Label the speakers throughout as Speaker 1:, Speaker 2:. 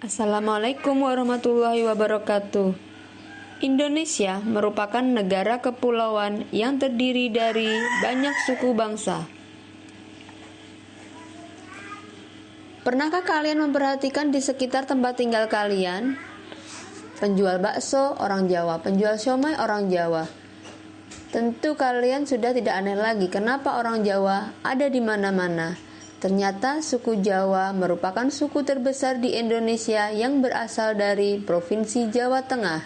Speaker 1: Assalamualaikum warahmatullahi wabarakatuh. Indonesia merupakan negara kepulauan yang terdiri dari banyak suku bangsa. Pernahkah kalian memperhatikan di sekitar tempat tinggal kalian? Penjual bakso orang Jawa, penjual siomay orang Jawa. Tentu kalian sudah tidak aneh lagi kenapa orang Jawa ada di mana-mana. Ternyata suku Jawa merupakan suku terbesar di Indonesia yang berasal dari Provinsi Jawa Tengah.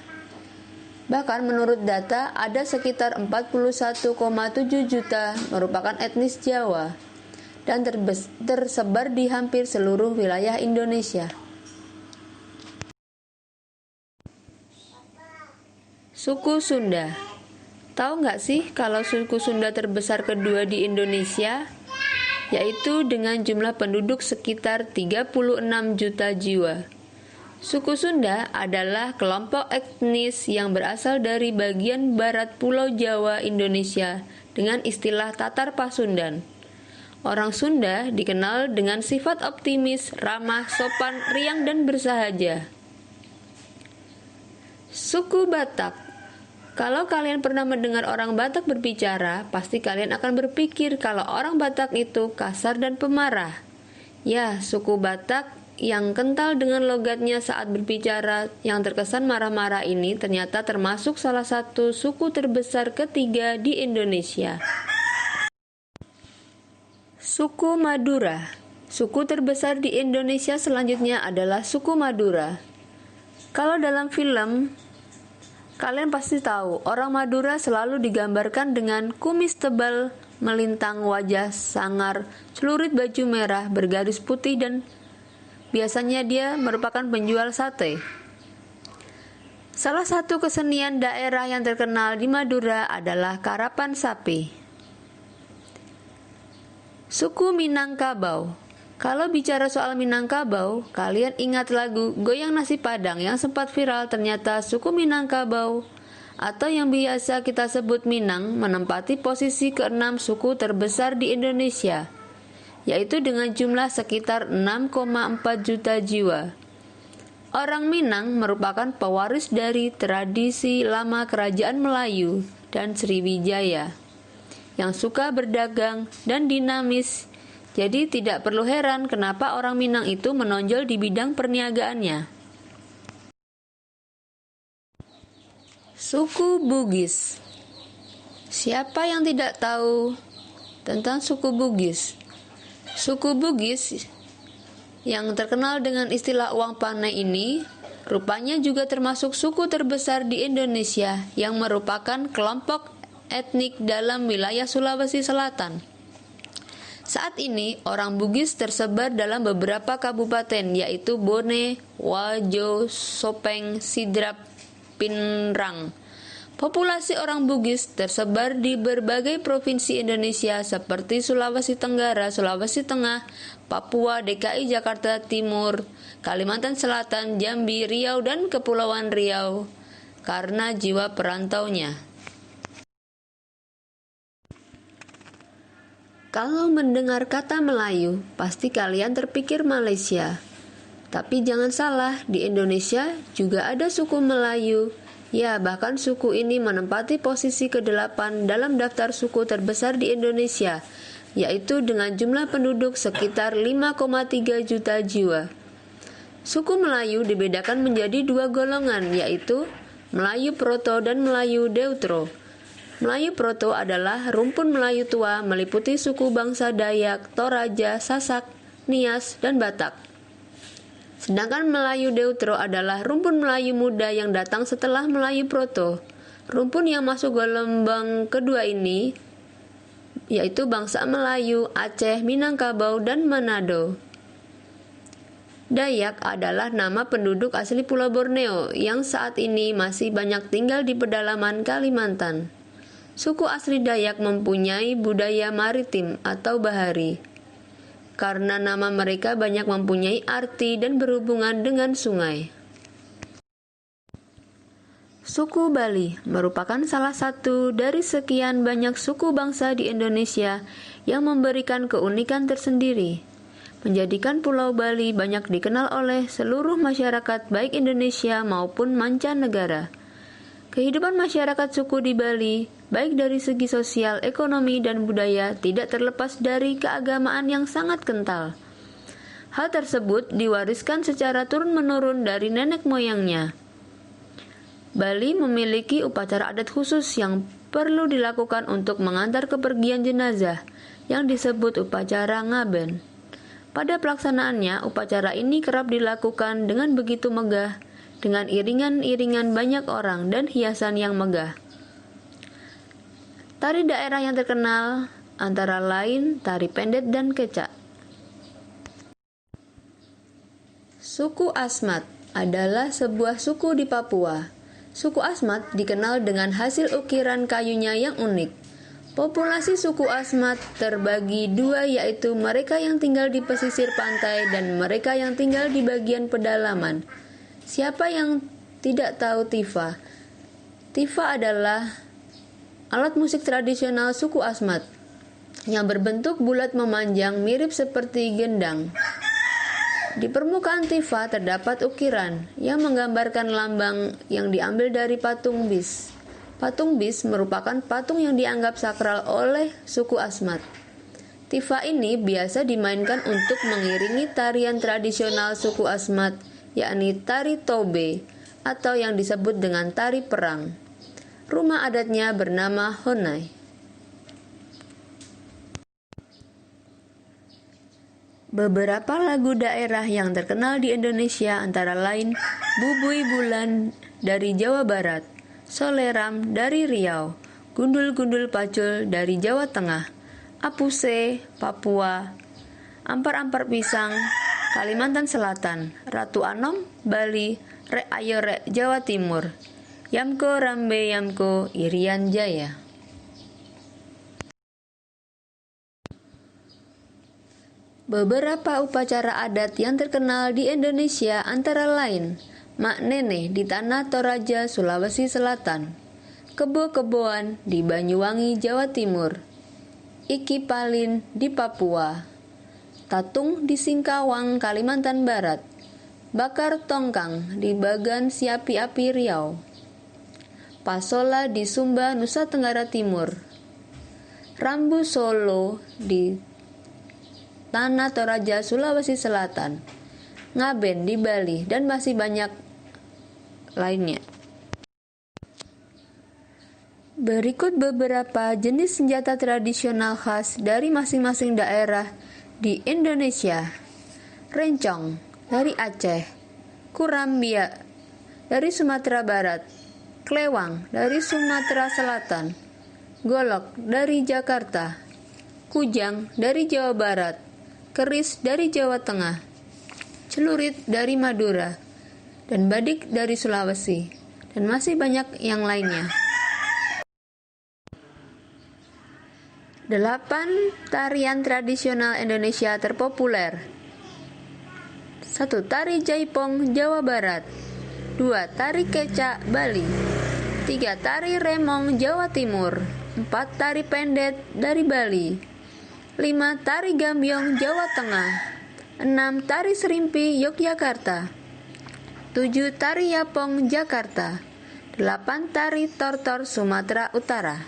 Speaker 1: Bahkan menurut data ada sekitar 41,7 juta merupakan etnis Jawa dan tersebar di hampir seluruh wilayah Indonesia. Suku Sunda. Tahu nggak sih kalau suku Sunda terbesar kedua di Indonesia? Yaitu dengan jumlah penduduk sekitar 36 juta jiwa. Suku Sunda adalah kelompok etnis yang berasal dari bagian barat Pulau Jawa, Indonesia, dengan istilah Tatar Pasundan. Orang Sunda dikenal dengan sifat optimis, ramah, sopan, riang, dan bersahaja. Suku Batak. Kalau kalian pernah mendengar orang Batak berbicara, pasti kalian akan berpikir kalau orang Batak itu kasar dan pemarah. Ya, suku Batak yang kental dengan logatnya saat berbicara yang terkesan marah-marah ini ternyata termasuk salah satu suku terbesar ketiga di Indonesia. Suku Madura. Suku terbesar di Indonesia selanjutnya adalah suku Madura. Kalau dalam film, kalian pasti tahu, orang Madura selalu digambarkan dengan kumis tebal, melintang wajah sangar, celurit baju merah bergaris putih, dan biasanya dia merupakan penjual sate. Salah satu kesenian daerah yang terkenal di Madura adalah karapan sapi. Suku Minangkabau. Kalau bicara soal Minangkabau, kalian ingat lagu Goyang Nasi Padang yang sempat viral. Ternyata suku Minangkabau atau yang biasa kita sebut Minang menempati posisi ke-6 suku terbesar di Indonesia, yaitu dengan jumlah sekitar 6,4 juta jiwa. Orang Minang merupakan pewaris dari tradisi lama kerajaan Melayu dan Sriwijaya yang suka berdagang dan dinamis. Jadi tidak perlu heran kenapa orang Minang itu menonjol di bidang perniagaannya. Suku Bugis. Siapa yang tidak tahu tentang suku Bugis? Suku Bugis yang terkenal dengan istilah uang panai ini rupanya juga termasuk suku terbesar di Indonesia yang merupakan kelompok etnik dalam wilayah Sulawesi Selatan. Saat ini, orang Bugis tersebar dalam beberapa kabupaten, yaitu Bone, Wajo, Sopeng, Sidrap, Pinrang. Populasi orang Bugis tersebar di berbagai provinsi Indonesia seperti Sulawesi Tenggara, Sulawesi Tengah, Papua, DKI Jakarta Timur, Kalimantan Selatan, Jambi, Riau, dan Kepulauan Riau karena jiwa perantaunya. Kalau mendengar kata Melayu, pasti kalian terpikir Malaysia. Tapi jangan salah, di Indonesia juga ada suku Melayu. Ya, bahkan suku ini menempati posisi ke-8 dalam daftar suku terbesar di Indonesia, yaitu dengan jumlah penduduk sekitar 5,3 juta jiwa. Suku Melayu dibedakan menjadi dua golongan, yaitu Melayu Proto dan Melayu Deutro. Melayu Proto adalah rumpun Melayu tua meliputi suku bangsa Dayak, Toraja, Sasak, Nias, dan Batak. Sedangkan Melayu Deutro adalah rumpun Melayu muda yang datang setelah Melayu Proto. Rumpun yang masuk gelombang kedua ini yaitu bangsa Melayu, Aceh, Minangkabau, dan Manado. Dayak adalah nama penduduk asli Pulau Borneo yang saat ini masih banyak tinggal di pedalaman Kalimantan. Suku asli Dayak mempunyai budaya maritim atau bahari, karena nama mereka banyak mempunyai arti dan berhubungan dengan sungai. Suku Bali merupakan salah satu dari sekian banyak suku bangsa di Indonesia yang memberikan keunikan tersendiri. menjadikan Pulau Bali banyak dikenal oleh seluruh masyarakat baik Indonesia maupun mancanegara. Kehidupan masyarakat suku di Bali, baik dari segi sosial, ekonomi, dan budaya, tidak terlepas dari keagamaan yang sangat kental. Hal tersebut diwariskan secara turun-menurun dari nenek moyangnya. Bali memiliki upacara adat khusus yang perlu dilakukan untuk mengantar kepergian jenazah, yang disebut upacara ngaben. Pada pelaksanaannya, upacara ini kerap dilakukan dengan begitu megah, dengan iringan-iringan banyak orang dan hiasan yang megah. Tari daerah yang terkenal antara lain tari pendet dan kecak. Suku Asmat adalah sebuah suku di Papua. Suku Asmat dikenal dengan hasil ukiran kayunya yang unik. Populasi suku Asmat terbagi dua, yaitu mereka yang tinggal di pesisir pantai dan mereka yang tinggal di bagian pedalaman. Siapa yang tidak tahu tifa? Tifa adalah alat musik tradisional suku Asmat yang berbentuk bulat memanjang mirip seperti gendang. Di permukaan tifa terdapat ukiran yang menggambarkan lambang yang diambil dari patung bis. Patung bis merupakan patung yang dianggap sakral oleh suku Asmat. Tifa ini biasa dimainkan untuk mengiringi tarian tradisional suku Asmat, yakni tari tobe atau yang disebut dengan tari perang. Rumah adatnya bernama Honai. Beberapa lagu daerah yang terkenal di Indonesia antara lain Bubui Bulan dari Jawa Barat, Soleram dari Riau, Gundul-Gundul Pacul dari Jawa Tengah, Apuse, Papua, Ampar-Ampar Pisang, Kalimantan Selatan, Ratu Anom, Bali, Rek Ayo Rek, Jawa Timur, Yamko Rambe Yamko, Irian Jaya. Beberapa upacara adat yang terkenal di Indonesia antara lain Mak Nene di Tanah Toraja, Sulawesi Selatan, Kebo-keboan di Banyuwangi, Jawa Timur, Iki Palin di Papua, Tatung di Singkawang, Kalimantan Barat, Bakar Tongkang di Bagan Siapi-api Riau, Pasola di Sumba, Nusa Tenggara Timur, Rambu Solo di Tanah Toraja, Sulawesi Selatan, Ngaben di Bali, dan masih banyak lainnya. Berikut beberapa jenis senjata tradisional khas dari masing-masing daerah di Indonesia. Rencong dari Aceh, Kurambia dari Sumatera Barat, Klewang dari Sumatera Selatan, Golok dari Jakarta, Kujang dari Jawa Barat, Keris dari Jawa Tengah, Celurit dari Madura, dan Badik dari Sulawesi, dan masih banyak yang lainnya. 8 tarian tradisional Indonesia terpopuler. 1. Tari Jaipong, Jawa Barat. 2. Tari Kecak, Bali. 3. Tari Remong, Jawa Timur. 4. Tari Pendet dari Bali. 5. Tari Gambyong, Jawa Tengah. 6. Tari Serimpi, Yogyakarta. 7. Tari Yapong, Jakarta. 8. Tari Tortor, Sumatera Utara.